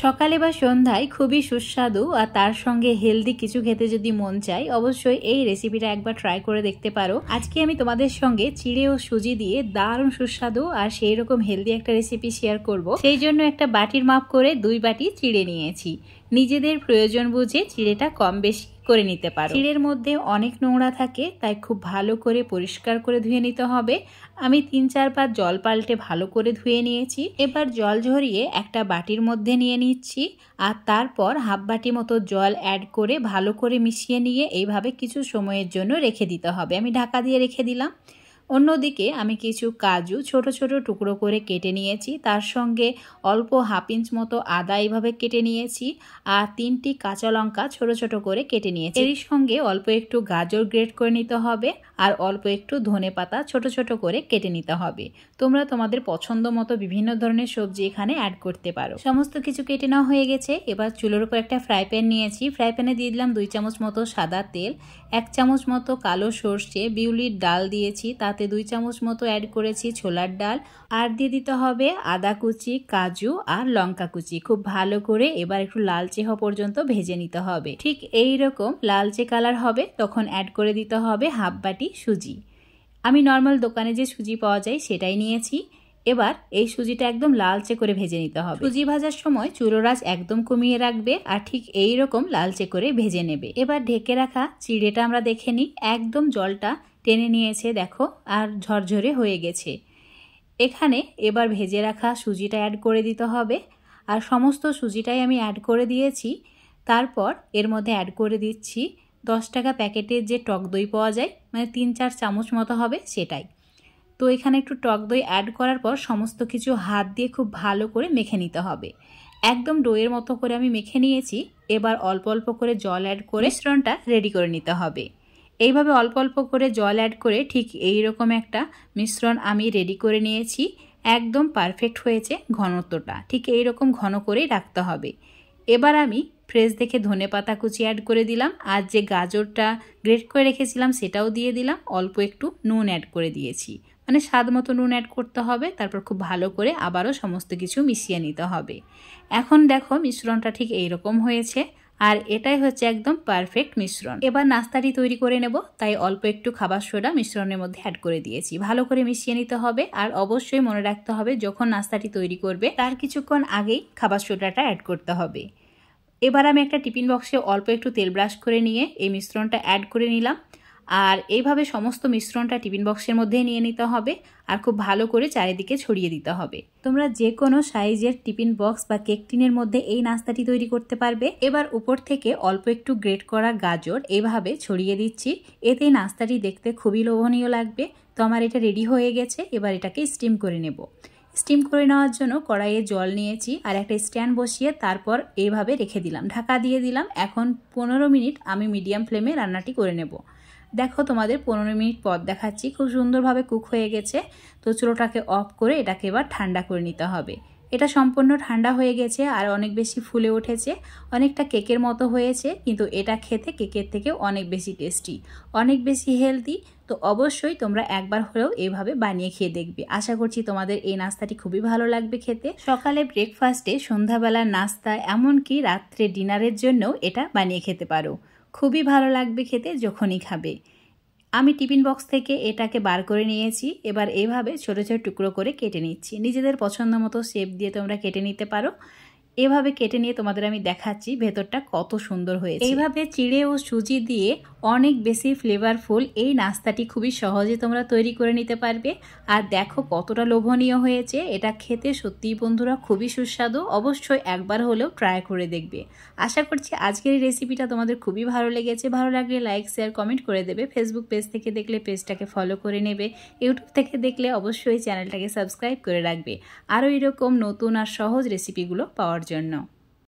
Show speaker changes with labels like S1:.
S1: সকালে বা সন্ধ্যায় খুবই সুস্বাদু আর তার সঙ্গে হেলদি কিছু খেতে যদি মন চায় অবশ্যই এই রেসিপিটা একবার ট্রাই করে দেখতে পারো। আজকে আমি তোমাদের সঙ্গে চিড়ে ও সুজি দিয়ে দারুণ সুস্বাদু আর সেই রকম হেলদি একটা রেসিপি শেয়ার করব। সেই জন্য একটা বাটির মাপ করে 2 বাটি চিড়ে নিয়েছি। নিজেদের প্রয়োজন বুঝে চিড়েটা কম বেশি করে নিতে পারো। চিড়ের মধ্যে অনেক নোংরা থাকে, তাই খুব ভালো করে পরিষ্কার করে ধুয়ে নিতে হবে। আমি 3-4 বার জল পাল্টে ভালো করে ধুয়ে নিয়েছি। এবার জল ঝরিয়ে একটা বাটির মধ্যে নিয়ে নিচ্ছি আর তারপর হাফ বাটি মতো জল অ্যাড করে ভালো করে মিশিয়ে নিয়ে এইভাবে কিছু সময়ের জন্য রেখে দিতে হবে। আমি ঢাকা দিয়ে রেখে দিলাম। অন্যদিকে আমি কিছু কাজু ছোট ছোট টুকরো করে কেটে নিয়েছি, তার সঙ্গে অল্প হাফ ইঞ্চ মতো আদা এইভাবে কেটে নিয়েছি আর 3টি কাঁচা লঙ্কা ছোট ছোট করে কেটে নিয়েছি। এর সঙ্গে অল্প একটু গাজর গ্রেট করে নিতে হবে আর অল্প একটু ধনেপাতা ছোট ছোট করে কেটে নিতে হবে। তোমরা তোমাদের পছন্দ মতো বিভিন্ন ধরনের সবজি এখানে অ্যাড করতে পারো। সমস্ত কিছু কেটে নেওয়া হয়ে গেছে। এবার চুলোর উপর একটা ফ্রাই প্যান নিয়েছি। ফ্রাই প্যানে দিয়ে দিলাম 2 চামচ মতো সাদা তেল, 1 চামচ মতো কালো সর্ষে বিউলির ডাল দিয়েছি, তাতে 2 চামচ মতো অ্যাড করেছি ছোলার ডাল আর দিয়ে দিতে হবে আদা কুচি, কাজু আর লঙ্কা কুচি। খুব ভালো করে এবার একটু লালচে হওয়া পর্যন্ত ভেজে নিতে হবে। ঠিক এই রকম লালচে কালার হবে তখন অ্যাড করে দিতে হবে হাফ বাটি সুজি। আমি নর্মাল দোকানে যে সুজি পাওয়া যায় সেটাই নিয়েছি। এবার এই সুজিটা একদম লালচে করে ভেজে নিতে হবে। সুজি ভাজার সময় চুলোর আঁচ একদম কমিয়ে রাখবে আর ঠিক এই রকম লালচে করে ভেজে নেবে। এবার ঢেকে রাখা চিড়েটা আমরা দেখে নিই। একদম জলটা টেনে নিয়েছে দেখো আর ঝরঝরে হয়ে গেছে। এখানে এবার ভেজে রাখা সুজিটা অ্যাড করে দিতে হবে আর সমস্ত সুজিটাই আমি অ্যাড করে দিয়েছি। তারপর এর মধ্যে অ্যাড করে দিচ্ছি 10 টাকা প্যাকেটের যে টক দই পাওয়া যায়, মানে 3-4 চামচ মতো হবে সেটাই। তো এখানে একটু টক দই অ্যাড করার পর সমস্ত কিছু হাত দিয়ে খুব ভালো করে মেখে নিতে হবে। একদম ডোয়ের মতো করে আমি মেখে নিয়েছি। এবার অল্প অল্প করে জল অ্যাড করে মিশ্রণটা রেডি করে নিতে হবে। এইভাবে অল্প অল্প করে জল অ্যাড করে ঠিক এই রকম একটা মিশ্রণ আমি রেডি করে নিয়েছি। একদম পারফেক্ট হয়েছে ঘনত্বটা, ঠিক এই রকম ঘন করেই রাখতে হবে। এবার আমি ফ্রেশ দেখে ধনেপাতা কুচি অ্যাড করে দিলাম আর যে গাজরটা গ্রেট করে রেখেছিলাম সেটাও দিয়ে দিলাম। অল্প একটু নুন অ্যাড করে দিয়েছি, মানে স্বাদ মতো নুন অ্যাড করতে হবে। তারপর খুব ভালো করে আবারও সমস্ত কিছু মিশিয়ে নিতে হবে। এখন দেখো মিশ্রণটা ঠিক এইরকম হয়েছে আর এটাই হচ্ছে একদম পারফেক্ট মিশ্রণ। এবার নাস্তাটি তৈরি করে নেব, তাই অল্প একটু খাবার সোডা মিশ্রণের মধ্যে অ্যাড করে দিয়েছি। ভালো করে মিশিয়ে নিতে হবে আর অবশ্যই মনে রাখতে হবে যখন নাস্তাটি তৈরি করবে তার কিছুক্ষণ আগেই খাবার সোডাটা অ্যাড করতে হবে। এবার আমি একটা টিফিন বক্সে অল্প একটু তেল ব্রাশ করে নিয়ে এই মিশ্রণটা অ্যাড করে নিলাম আর এইভাবে সমস্ত মিশ্রণটা টিফিন বক্সের মধ্যেই নিয়ে নিতে হবে আর খুব ভালো করে চারিদিকে ছড়িয়ে দিতে হবে। তোমরা যে কোনো সাইজের টিফিন বক্স বা কেক টিনের মধ্যে এই নাস্তাটি তৈরি করতে পারবে। এবার উপর থেকে অল্প একটু গ্রেট করা গাজর এইভাবে ছড়িয়ে দিচ্ছি। এতে নাস্তাটি দেখতে খুবই লোভনীয় লাগবে। তো আমার এটা রেডি হয়ে গেছে। এবার এটাকে স্টিম করে নেব। স্টিম করে নেওয়ার জন্য কড়াইয়ে জল নিয়েছি আর একটা স্ট্যান্ড বসিয়ে তারপর এইভাবে রেখে দিলাম, ঢাকা দিয়ে দিলাম। এখন 15 মিনিট আমি মিডিয়াম ফ্লেমে রান্নাটি করে নেব। দেখো তোমাদের 15 মিনিট পর দেখাচ্ছি, খুব সুন্দরভাবে কুক হয়ে গেছে। তো চুলোটাকে অফ করে এটাকে এবার ঠান্ডা করে নিতে হবে। এটা সম্পূর্ণ ঠান্ডা হয়ে গেছে আর অনেক বেশি ফুলে উঠেছে, অনেকটা কেকের মতো হয়েছে। কিন্তু এটা খেতে কেকের থেকে অনেক বেশি টেস্টি, অনেক বেশি হেলদি। তো অবশ্যই তোমরা একবার হলেও এইভাবে বানিয়ে খেয়ে দেখবে। আশা করছি তোমাদের এই নাস্তাটি খুবই ভালো লাগবে খেতে। সকালে ব্রেকফাস্টে, সন্ধ্যাবেলার নাস্তা, এমনকি রাত্রে ডিনারের জন্যও এটা বানিয়ে খেতে পারো। খুবই ভালো লাগবে খেতে যখনই খাবে। আমি টিফিন বক্স থেকে এটাকে বার করে নিয়েছি। এবার এইভাবে ছোট ছোট টুকরো করে কেটে নিচ্ছি। নিজেদের পছন্দ মতো শেপ দিয়ে তোমরা কেটে নিতে পারো। এভাবে কেটে নিয়ে তোমাদের আমি দেখাচ্ছি ভেতরটা কত সুন্দর হয়েছে। এইভাবে চিড়ে ও সুজি দিয়ে অনেক বেশি ফ্লেভারফুল এই নাস্তাটি খুবই সহজে তোমরা তৈরি করে নিতে পারবে। আর দেখো কতটা লোভনীয় হয়েছে। এটা খেতে সত্যিই বন্ধুরা খুবই সুস্বাদু। অবশ্যই একবার হলেও ট্রাই করে দেখবে। আশা করছি আজকের এই রেসিপিটা তোমাদের খুবই ভালো লেগেছে। ভালো লাগলে লাইক, শেয়ার, কমেন্ট করে দেবে। ফেসবুক পেজ থেকে দেখলে পেজটাকে ফলো করে নেবে। ইউটিউব থেকে দেখলে অবশ্যই চ্যানেলটাকে সাবস্ক্রাইব করে রাখবে আরও এরকম নতুন আর সহজ রেসিপিগুলো পাওয়ার জন্য।